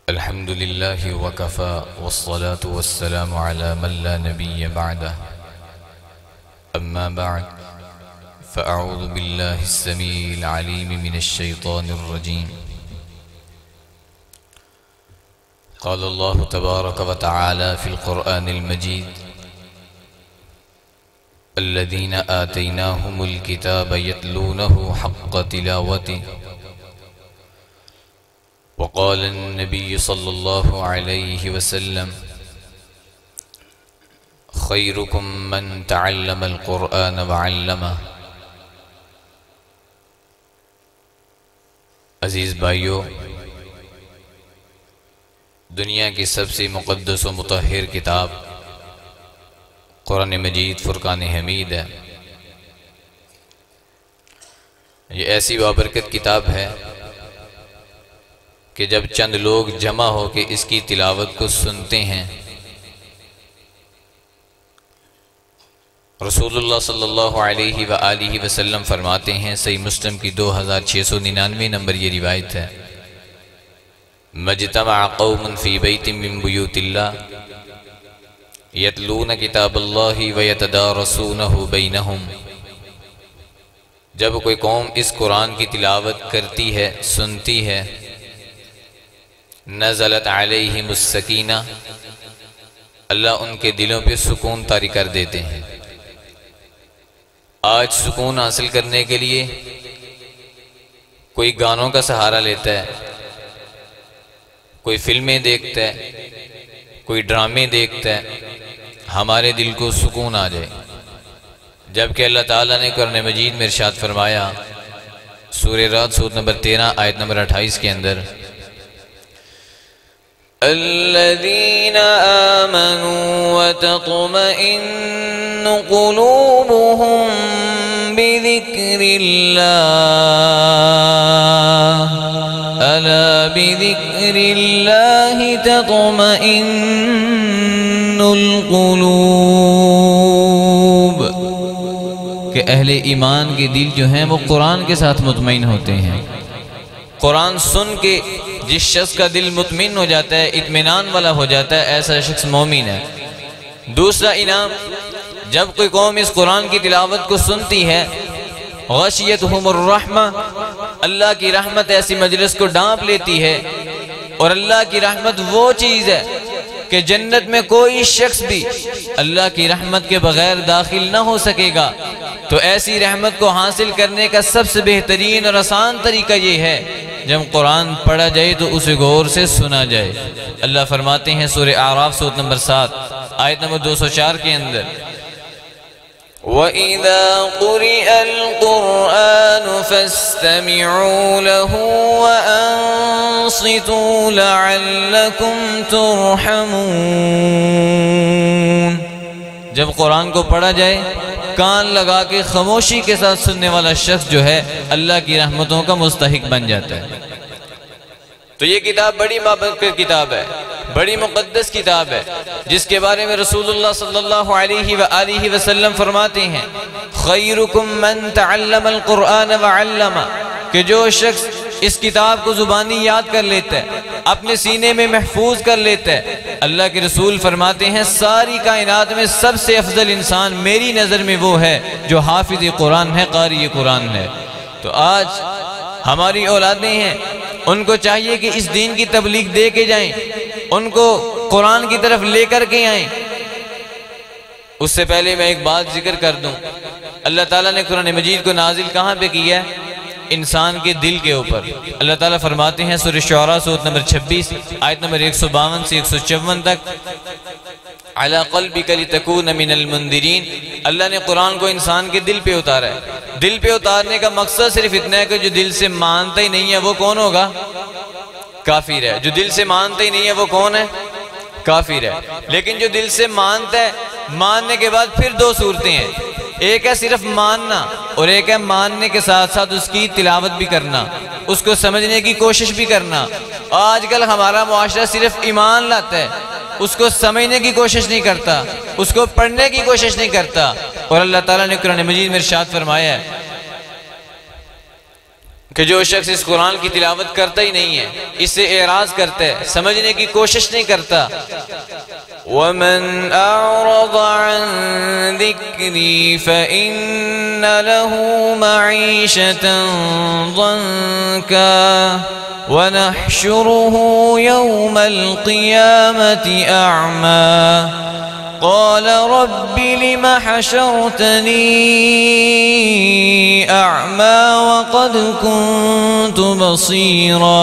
الحمد لله وكفى والصلاة والسلام على من لا نبي بعده أما بعد فأعوذ بالله السميع العليم من الشيطان الرجيم. قال الله تبارك وتعالى في القرآن المجيد: الذين آتيناهم الكتاب يتلونه حق تلاوته. وقال النبي صلى الله عليه وسلم: خيركم من تعلم القرآن وعلمه. عزیز بھائیو، دنیا کی سب سے مقدس و مطہر کتاب قرآن مجید فرقان حمید ہے۔ یہ ایسی بابرکت کتاب ہے کہ جب چند لوگ جمع ہو کے اس کی تلاوت کو سنتے ہیں، رسول اللہ صلی اللہ علیہ وآلہ وسلم فرماتے ہیں، صحیح مسلم کی 2699 نمبر یہ روایت ہے: مجتمع قوم فی بیت من بیوت اللہ یتلون کتاب اللہ ویتدارسونہ بینہم. جب کوئی قوم اس قرآن کی تلاوت کرتی ہے، سنتی ہے، نزلت علیہم السکینہ، اللہ ان کے دلوں پہ سکون طاری کر دیتے ہیں۔ آج سکون حاصل کرنے کے لیے کوئی گانوں کا سہارا لیتا ہے، کوئی فلمیں دیکھتا ہے، کوئی ڈرامے دیکھتا ہے، ہمارے دل کو سکون آ جائے، جبکہ اللہ تعالیٰ نے قرآن مجید میں ارشاد فرمایا سورہ رعد سورۃ نمبر 13 آیت نمبر 28 کے اندر: الذين آمنوا وتطمئن قلوبهم بذكر الله ألا بذكر الله تطمئن القلوب. کہ اہل ایمان کے دل جو ہیں وہ قرآن کے ساتھ مطمئن ہوتے ہیں۔ قرآن سن کے جس شخص کا دل مطمئن ہو جاتا ہے، اطمینان والا ہو جاتا ہے، ایسا شخص مومن ہے۔ دوسرا انعام، جب کوئی قوم اس قرآن کی تلاوت کو سنتی ہے، غشیتہم الرحمہ، اللہ کی رحمت ایسی مجلس کو ڈانپ لیتی ہے، اور اللہ کی رحمت وہ چیز ہے کہ جنت میں کوئی شخص بھی اللہ کی رحمت کے بغیر داخل نہ ہو سکے گا۔ تو ایسی رحمت کو حاصل کرنے کا سب سے بہترین اور آسان طریقہ یہ ہے جب قرآن پڑھا جائے تو اسے غور سے سنا جائے۔ اللہ فرماتے ہیں سورہ اعراف سورۃ نمبر 7 آیت نمبر 204 کے اندر: وَإِذَا قُرِئَ الْقُرْآنُ فَاسْتَمِعُوا لَهُ وَأَنصِتُوا لَعَلَّكُمْ تُرْحَمُونَ. جب قرآن کو پڑھا جائے، کان لگا کے خاموشی کے ساتھ سننے والا شخص جو ہے اللہ کی رحمتوں کا مستحق بن جاتا ہے۔ تو یہ کتاب بڑی بابرکت کتاب ہے، بڑی مقدس کتاب ہے، جس کے بارے میں رسول اللہ صلی اللہ علیہ وآلہ وسلم فرماتے ہیں: خیرکم من تعلم القرآن وعلمہ. کہ جو شخص اس کتاب کو زبانی یاد کر لیتا ہے، اپنے سینے میں محفوظ کر لیتا ہے، اللہ کے رسول فرماتے ہیں ساری کائنات میں سب سے افضل انسان میری نظر میں وہ ہے جو حافظ قرآن ہے، قاری قرآن ہے۔ تو آج ہماری اولادیں ہیں، ان کو چاہیے کہ اس دین کی تبلیغ دے کے جائیں، ان کو قرآن کی طرف لے کر کے آئیں۔ اس سے پہلے میں ایک بات ذکر کر دوں، اللہ تعالیٰ نے قرآن مجید کو نازل کہاں پہ کیا ہے؟ انسان کے دل کے اوپر۔ اللہ تعالیٰ فرماتے ہیں سورہ شعراء سورۃ نمبر 26 آیت نمبر 152 سے 154 تک: علی قلبک لتکون من المنذرین. اللہ نے قرآن کو انسان کے دل پہ اتارا ہے۔ دل پہ اتارنے کا مقصد صرف اتنا ہے کہ جو دل سے مانتا ہی نہیں ہے وہ کون ہوگا؟ کافر ہے۔ جو دل سے مانتا ہی نہیں ہے وہ کون ہے؟ کافر ہے۔ لیکن جو دل سے مانتا ہے، ماننے کے بعد پھر دو صورتیں ہیں، ایک ہے صرف ماننا، اور ایک ہے ماننے کے ساتھ ساتھ اس کی تلاوت بھی کرنا، اس کو سمجھنے کی کوشش بھی کرنا۔ آج کل ہمارا معاشرہ صرف ایمان لاتا ہے، اس کو سمجھنے کی کوشش نہیں کرتا، اس کو پڑھنے کی کوشش نہیں کرتا۔ اور اللہ تعالیٰ نے قرآن مجید میں ارشاد فرمایا ہے: کہ جو شخص اس قرآن کی تلاوت کرتا ہی نہیں ہے، اس سے اعراض کرتا ہے، سمجھنے کی کوشش نہیں کرتا. وَمَنْ أَعْرَضَ عَنْ ذِكْرِي فَإِنَّ لَهُ مَعِيشَةً ضَنْكًا وَنَحْشُرُهُ يَوْمَ الْقِيَامَةِ أَعْمَى قال رب لم حشرتني أعمى وقد كنت بصيرا.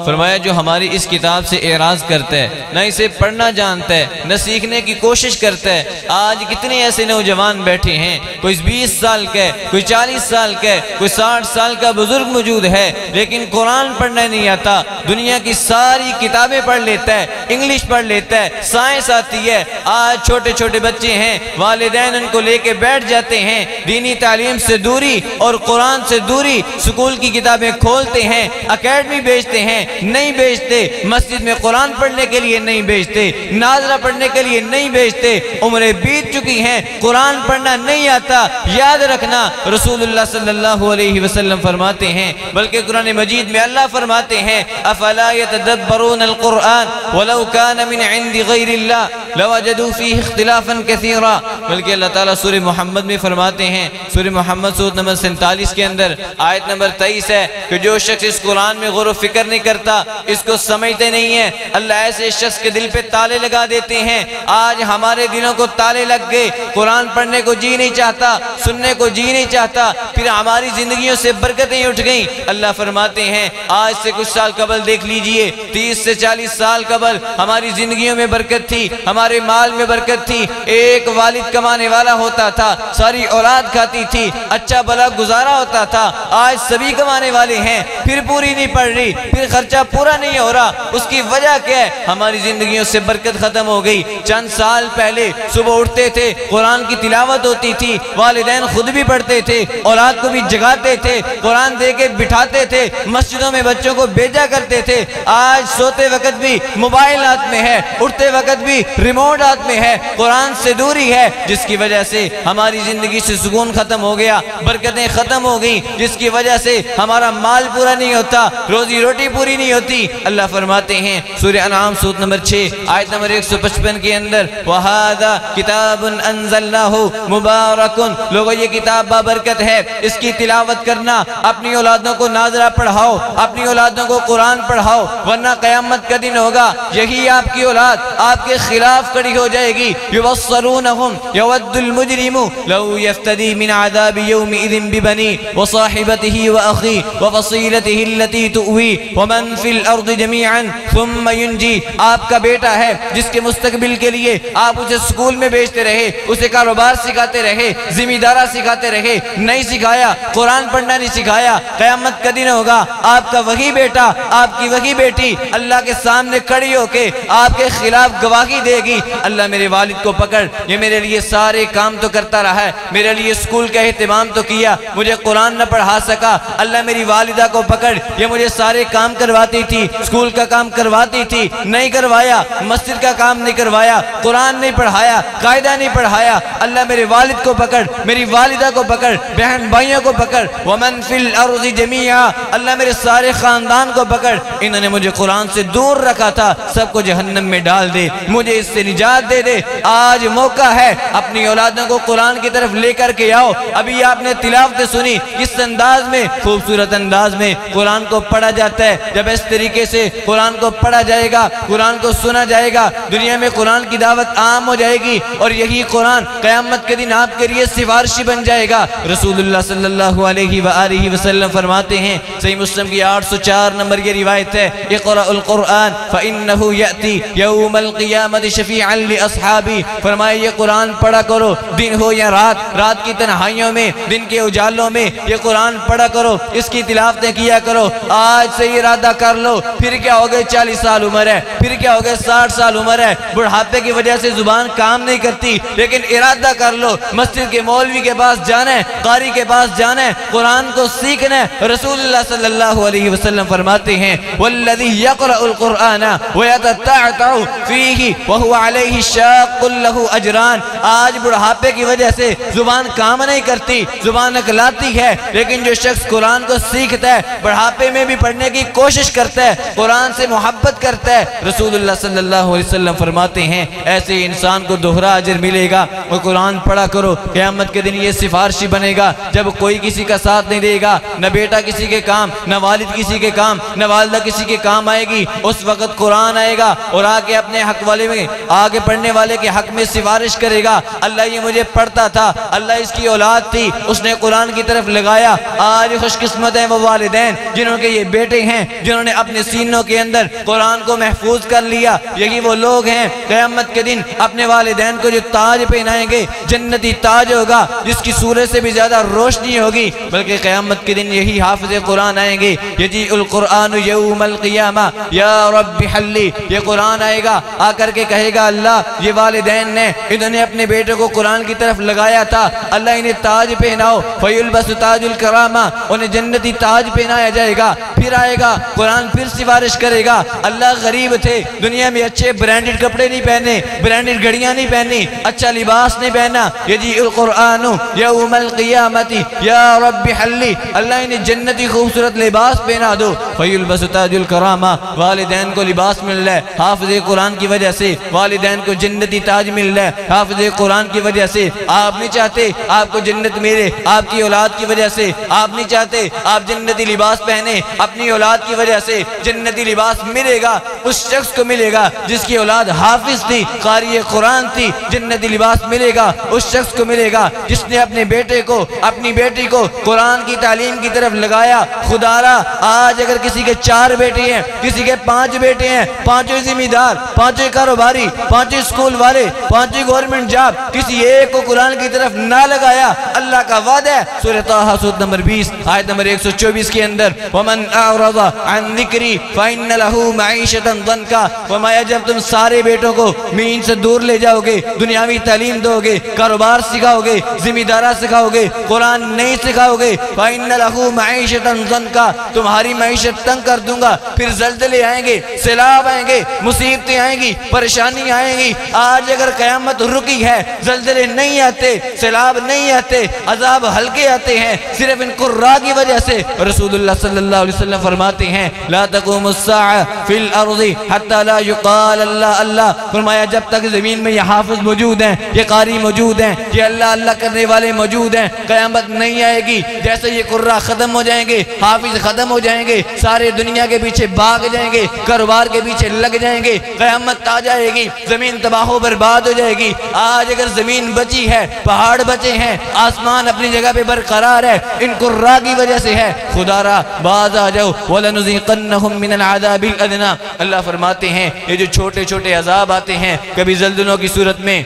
فرمایا جو ہماری اس کتاب سے اعراض کرتا ہے، نہ اسے پڑھنا جانتا ہے، نہ سیکھنے کی کوشش کرتا ہے. آج کتنے ایسے نوجوان بیٹھے ہیں، کوئی 20 سال کا ہے، کوئی 40 سال کا ہے، کوئی 60 سال کا بزرگ موجود ہے، لیکن قرآن پڑھنا نہیں آتا. دنیا کی ساری کتابیں پڑھ لیتا ہے، انگلش پڑھ لیتا ہے، سائنس آتی ہے. آج چھوٹے چھوٹے بچے ہیں، والدین ان کو لے کے بیٹھ جاتے ہیں، دینی تعلیم سے دوری اور قرآن سے دوری. سکول کی کتابیں کھولتے ہیں، اکیڈمی بیچتے ہیں، نہیں بیچتے. مسجد میں قرآن پڑھنے کے لیے نہیں بیچتے، ناظرہ پڑھنے کے لیے نہیں بیچتے. عمریں بیت چکی ہیں، قرآن پڑھنا نہیں آتا. یاد رکھنا رسول اللہ صلی اللہ علیہ وسلم فرماتے ہیں، بلکہ قرآن مجید میں اللہ فرماتے ہیں افلا يتدبرون القرآن ولو كان من عند غیر اللہ لوجدوا فيه اختلافا كثيرا. بلکہ اللہ تعالیٰ سورہ محمد میں فرماتے ہیں، سورہ محمد سورہ نمبر 47 کے اندر آیت نمبر 23 ہے کہ جو شخص اس قرآن میں غور و فکر نہیں کرتا، اس کو سمجھتے نہیں ہیں، اللہ ایسے شخص کے دل پہ تالے لگا دیتے ہیں. آج ہمارے دلوں کو تالے لگ گئے، قرآن پڑھنے کو جی نہیں چاہتا، سننے کو جی نہیں چاہتا، پھر ہماری زندگیوں سے برکتیں اٹھ گئیں. اللہ فرماتے ہیں آج سے کچھ سال قبل دیکھ لیجئے، 30 سے 40 سال قبل ہماری زندگیوں میں برکت تھی، ہمارے مال میں برکت تھی. ایک والد کمانے والا ہوتا تھا، ساری اولاد کھاتی تھی، اچھا بھلا گزارا ہوتا تھا. آج سبھی کمانے والے ہیں، پھر پوری نہیں پڑ رہی، پھر خرچہ پورا نہیں ہو رہا. اس کی وجہ کیا ہے؟ ہماری زندگیوں سے برکت ختم ہو گئی. چند سال پہلے صبح اٹھتے تھے، قرآن کی تلاوت ہوتی تھی، والدین خود بھی پڑھتے تھے، اولاد کو بھی جگاتے تھے، قرآن دے کے بٹھاتے تھے، مسجدوں میں بچوں کو بھیجا کرتے تھے. آج سوتے وقت بھی موبائل ہاتھ میں ہے، اٹھتے وقت بھی ریموٹ ہاتھ میں ہے. قرآن سے دوری ہے، جس کی وجہ سے ہماری زندگی سے سکون ختم ہو گیا، برکتیں ختم ہو گئی، جس کی وجہ سے ہمارا مال پورا نہیں ہوتا، روزی روٹی پوری نہیں ہوتی. اللہ فرماتے ہیں سورہ انعام سورہ نمبر 6 آیت نمبر 155 کے اندر وَهَذَا كِتَابٌ أَنزَلْنَاهُ مُبَارَكٌ. لوگو یہ کتاب بابرکت ہے، اس کی تلاوت کرنا. اپنی اولادوں کو ناظرہ پڑھاؤ، اپنی اولادوں کو قرآن پڑھاؤ، ورنہ قیامت کا دن ہوگا یہی آپ کی اولاد آپ کے خلاف کھڑی ہو جائے گی. يُبَصَّرُونَهُمْ يَوَدُّ الْمُجْرِمُ لَوْ يَفْتَدِي مِنْ عَذَابِ يَوْمِئِذٍ بِبَنِيهِ وَصَاحِبَتِهِ وَأَخِيهِ وَفَصِيلَتِهِ الَّتِي تُؤْوِيهِ وَمَنْ فِي الْأَرْضِ جَمِيعًا ثُمَّ يُنْجِي. آپ کا بیٹا ہے جس کے مستقبل کے لیے آپ اسے سکول میں بھیجتے رہے، اسے کاروبار سکھاتے رہے، ذمہ دارہ سکھاتے رہے، نہیں سکھایا، قرآن پڑھنا نہیں سکھایا. قیامت کا دن ہوگا آپ کا وہی بیٹا، آپ کی وہی بیٹی اللہ کے سامنے کھڑی ہو کے آپ کے خلاف گواہی دے گی. اللہ میرے والد کو پکڑ، یہ میرے لیے سارے کام تو کرتا رہا ہے، میرے لیے اسکول کا اہتمام تو کیا، مجھے قرآن نہ پڑھا سکا. اللہ میری والدہ کو پکڑ، یہ مجھے سارے کام کرواتی تھی، اسکول کا کام کرواتی تھی، نہیں کروایا، مسجد کا کام نہیں کروایا، قرآن نہیں پڑھایا، قاعدہ نہیں پڑھایا. اللہ میرے والد کو پکڑ، میری والدہ کو پکڑ، بہن بھائیوں کو پکڑ. وَمَنْ فِي الْأَرْضِ جَمِيعًا. اللہ میرے سارے خاندان کو پکڑ، انہوں نے مجھے قرآن سے دور رکھا تھا، سب کو جہنم میں ڈال دے، مجھے اس سے نجات دے دے. آج موقع ہے، اپنی اولادوں کو قرآن کی طرف لے کر کے آؤ. ابھی آپ نے تلاوت سنی، کس انداز میں؟ خوبصورت انداز میں قرآن کو پڑھا جاتا ہے. جب اس طریقے سے قرآن کو پڑھا جائے گا، قرآن کو سنا جائے گا، دنیا میں قرآن کی دعوت عام ہو جائے گی، اور یہی قرآن قیامت کے دن آپ کے لیے سفارشی بن جائے گا. رسول اللہ صلی اللہ علیہ وآلہ وسلم فرماتے ہیں، صحیح مسلم کی 804 نمبر یہ روایت ہے، اقرأ القرآن فإنه يأتي يوم القیامت شفیعا لأصحابی. فرمائے یہ قرآن پڑھا کرو، دن ہو یا رات، رات کی تنہائیوں میں، دن کے اجالوں میں یہ قرآن پڑھا کرو، اس کی تلاوتیں کیا کرو. آج سے یہ ارادہ کر لو، پھر کیا ہو گئے 40 سال عمر ہے، پھر کیا ہو گئے 60 سال عمر ہے، بڑھاپے کی وجہ سے زبان کام نہیں کرتی، لیکن ارادہ کر لو مسجد کے مولوی کے پاس جانا ہے، قاری کے پاس جانا ہے، قرآن کو سیکھنا ہے. رسول اللہ صلی اللہ علیہ وسلم فرماتے ہیں والذی یقرأ القرآن ویتتعتع فیہ وہو علیہ شاق لہ اجران. آج بڑھاپے کی وجہ سے زبان کام نہیں کرتی, زبان اکلاتی ہے, لیکن جو شخص قرآن کو سیکھتا ہے, بڑھاپے میں بھی پڑھنے کی کوشش کرتا ہے, قرآن سے محبت کرتا ہے, رسول اللہ صلی اللہ علیہ وسلم فرماتے ہیں ایسے انسان کو دوہرا اجر ملے گا. وہ قرآن پڑھا کرو, قیامت کے دن یہ سفارشی بنے گا. جب کوئی کسی کا ساتھ نہیں دے گا, نہ بیٹا کسی کے کام, نہ والد کسی کے کام, نہ والدہ کسی کے کام آئے گی, اس وقت قرآن آئے گا اور آگے اپنے حق والے میں, آگے پڑھنے والے کے حق میں سفارش کرے گا. اللہ یہ مجھے پڑھتا تھا, اللہ اس کی اولاد تھی, اس نے قرآن کی طرف لگایا. آج خوش قسمت ہیں وہ والدین جنہوں کے یہ بیٹے ہیں جنہوں نے اپنے سینوں کے اندر قرآن کو محفوظ کر لیا. یہی وہ لوگ ہیں قیامت کے دن اپنے والدین کو جو تاج پہنائیں گے, جنتی تاج ہوگا جس کی سورج سے بھی زیادہ روشنی ہوگی. بلکہ قیامت کے دن یہی حافظ قرآن آئیں گے, یجیء القرآن یوم القیامہ یا رب حلی. یہ قرآن آئے گا, آ کر کے کہے گا اللہ یہ والدین نے, انہوں نے اپنے بیٹے کو قرآن کی طرف لگایا تھا, اللہ انہیں تاج پہناؤ. فیلبس تاج الکرامہ, انہیں جنتی تاج پہنایا جائے گا. پھر آئے گا قرآن, پھر سفارش کرے گا اللہ غریب تھے, دنیا میں اچھے برانڈڈ کپڑے نہیں پہنے, برانڈڈ گھڑیاں نہیں پہنی, اچھا لباس نہیں پہنا. یجیء القرآن یوم القیامت یا رب حلی, اللہ انہیں جنتی خوبصورت لباس پہنا دو. فیلبس تاج الکرامہ, والدین کو لباس مل رہا ہے حافظ قرآن کی وجہ سے, والدین کو جنتی تاج مل رہا ہے حافظ قرآن کی وجہ سے. آپ نہیں چاہتے آپ کو جنت ملے آپ کی اولاد کی وجہ سے, آپ نہیں چاہتے آپ جنتی لباس پہنے اپنی اولاد کی وجہ سے. جنتی لباس ملے گا اس شخص کو ملے گا جس کی اولاد حافظ تھی, قاری قرآن تھی. جنتی لباس ملے گا اس شخص کو ملے گا جس نے اپنے بیٹے کو, اپنی بیٹی کو قرآن کی تعلیم کی طرف لگایا. خدا را آج اگر کسی کے 4 بیٹے ہیں, کسی کے 5 بیٹے ہیں, 5 ذمہ دار, 5 کاروباری, 5 اسکول والے, 5 گورنمنٹ جاب, کسی ایک کو قرآن کی طرف نہ لگایا, اللہ کا وعدہ ہے سورہ طٰہٰ سورۃ نمبر 20 آیت نمبر 124 کے اندر, وَمَنْ أَعْرَضَ عَنْ ذِكْرِي فَإِنَّ لَهُ مَعِيشَةً ضَنْكًا. فرمایا جب تم سارے بیٹوں کو مین سے دور لے جاؤ گے, دنیاوی تعلیم دو گے, کاروبار سکھاؤ گے, ذمہ دارہ سکھاؤ گے, قرآن نہیں سکھاؤ گے, فَإِنَّ لَهُ مَعِيشَةً ضَنْكًا, تمہاری معیشت تنگ کر دوں گا. پھر زلزلے آئیں گے, سیلاب آئیں گے, مصیبتیں آئیں گی, پریشانی آئیں گی. آج اگر قیامت رکی ہے, زلزلے نہیں آتے, سیلاب نہیں آتے, عذاب ہلکے آتے ہیں صرف ان قراء کی وجہ سے. رسول اللہ صلی اللہ علیہ وسلم فرماتے ہیں لا تقوم الساعة فی الارض حتی لا یقال اللہ اللہ. فرمایا جب تک زمین میں یہ حافظ موجود ہیں, یہ قاری موجود ہیں, یہ اللہ اللہ کرنے والے موجود ہیں, قیامت نہیں آئے گی. جیسے یہ قراء ختم ہو جائیں گے, حافظ ختم ہو جائیں گے, سارے دنیا کے پیچھے بھاگ جائیں گے, کاروبار کے پیچھے لگ جائیں گے, قیامت آ جائے گی, زمین تباہ و برباد ہو جائے گی. آج اگر زمین بچی ہے, پہاڑ بچے ہیں, آسمان اپنی جگہ پہ برقرار ہے, ان قراء کی وجہ سے ہے. خدا را باز آ جاؤ, وَلَنُذِيقَنَّهُم مِّنَ الْعَذَابِ الْأَدْنَىٰ. اللہ فرماتے ہیں یہ جو چھوٹے چھوٹے عذاب آتے ہیں, کبھی زلزلوں کی صورت میں,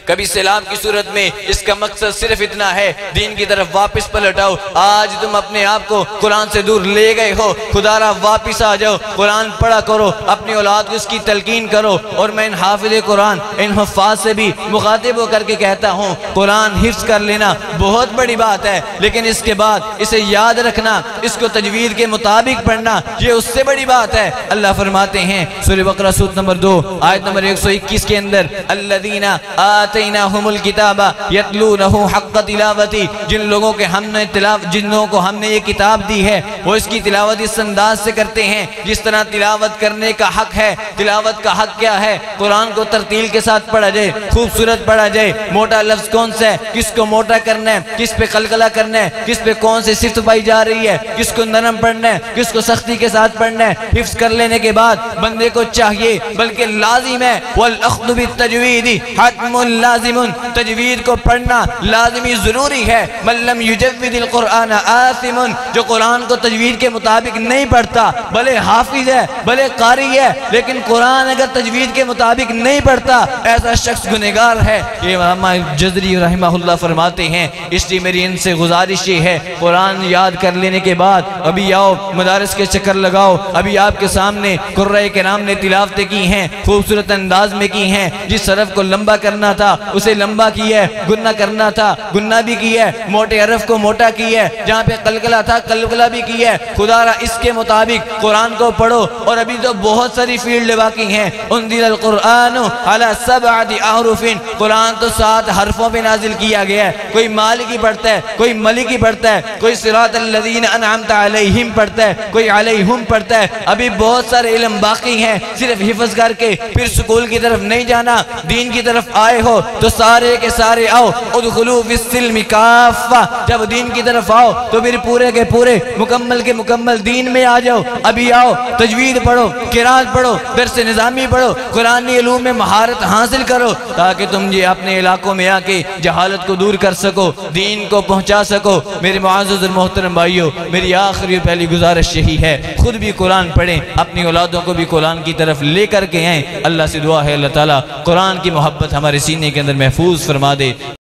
کبھی سیلاب کی صورت میں, اس کا مقصد صرف اتنا ہے دین کی طرف واپس پلٹاؤ. آج تم اپنے آپ کو قرآن سے دور لے گئے ہو, خدا را واپس آ جاؤ, قرآن پڑھا کرو, اپنی اولاد کو اس کی تلقین کرو. اور میں ان حافظ قرآن, ان حفاظ سے بھی مخاطب ہو کر کے کہتا ہوں, قرآن حفظ کر لینا بہت بڑی بات ہے, لیکن اس کے بعد اسے یاد رکھنا, اس کو تجوید کے مطابق پڑھنا, یہ اس سے بڑی بات ہے. اللہ فرماتے ہیں سورہ بقرہ سورۃ نمبر 2 آیت نمبر 121 کے اندر, الذین آتیناہم الکتاب یتلونہ حق تلاوتی. جن لوگوں کے جن لوگوں کو ہم نے یہ کتاب دی ہے, وہ اس کی تلاوت اس انداز سے کرتے ہیں جس طرح تلاوت کرنے کا حق ہے. تلاوت کا حق کیا ہے؟ قرآن کو ترتیل کے ساتھ پڑھا جائے, خوبصورت پڑھا جائے. موٹا لفظ کون سا ہے, کس کو موٹا کرنا ہے, کس پہ قلقلہ کرنا ہے, کس پہ کون سی صفت پائی جا رہی ہے, کس کو نرم پڑھنا ہے, کس کو سختی کے ساتھ پڑھنا ہے. حفظ کر لینے کے بعد بندے کو چاہیے, بلکہ لازم ہے, والأخذ بالتجوید حتم لازم, تجوید کو پڑھنا لازمی ضروری ہے. من لم یجود القرآن آثم, جو قرآن کو تجوید کے مطابق نہیں پڑھتا, بھلے حافظ ہے, بھلے قاری ہے, لیکن قرآن اگر تجوید کے مطابق نہیں پڑھتا, ایسا شخص گنہگار ہے. یہ علامہ جزری رحمہ اللہ فرماتے ہیں. اس لیے میری ان سے گزارش یہ ہے, قرآن یاد کر لینے کے بعد ابھی آؤ مدارس کے چکر لگاؤ. ابھی آپ کے سامنے قرآن کرام نے تلاوتیں کی ہیں, خوبصورت انداز میں کی ہیں. جس حرف کو لمبا کرنا تھا اسے لمبا کیا ہے، گنہ کرنا تھا گنہ بھی کیا ہے، موٹے حرف کو موٹا کیا ہے، جہاں پہ قلقلہ تھا قلقلہ بھی کیا ہے۔ خدا را اس کے مطابق قرآن کو پڑھو، اور ابھی تو بہت ساری فیلڈ باقی ہیں۔ انزل القرآن علی 7 احرف، قرآن تو 7 حرفوں پہ نازل کیا گیا ہے۔ کوئی مالکی پڑھتا ہے، کوئی ملکی پڑھتا ہے، کوئی صراط الذین انعمت علیہم پڑھتا ہے، کوئی علیہم پڑھتا ہے۔ ابھی بہت سارے علم باقی ہیں، صرف حفظ کر کے پھر سکول کی طرف نہیں جانا۔ دین کی طرف آئے ہو تو سارے کے سارے آؤ، ادخلوا فی السلم کافہ، جب دین کی طرف آؤ تو پھر پورے کے پورے مکمل کے مکمل دین میں آ جاؤ۔ ابھی آؤ تجوید پڑھو، قرات پڑھو، درس نظامی پڑھو، قرآنی علوم میں مہارت حاصل کرو، تاکہ تم یہ اپنے علاقوں میں آ کے جہالت کو دور کر سکو، دین کو پہنچا سکو۔ میرے معزز اور محترم بھائیو، میری آخری اور پہلی گزارش یہی ہے، خود بھی قرآن پڑھیں، اپنی اولادوں کو بھی قرآن کی طرف لے کر کے آئیں۔ اللہ سے دعا ہے اللہ تعالیٰ قرآن کی محبت ہمارے سینے کے اندر محفوظ فرما دے۔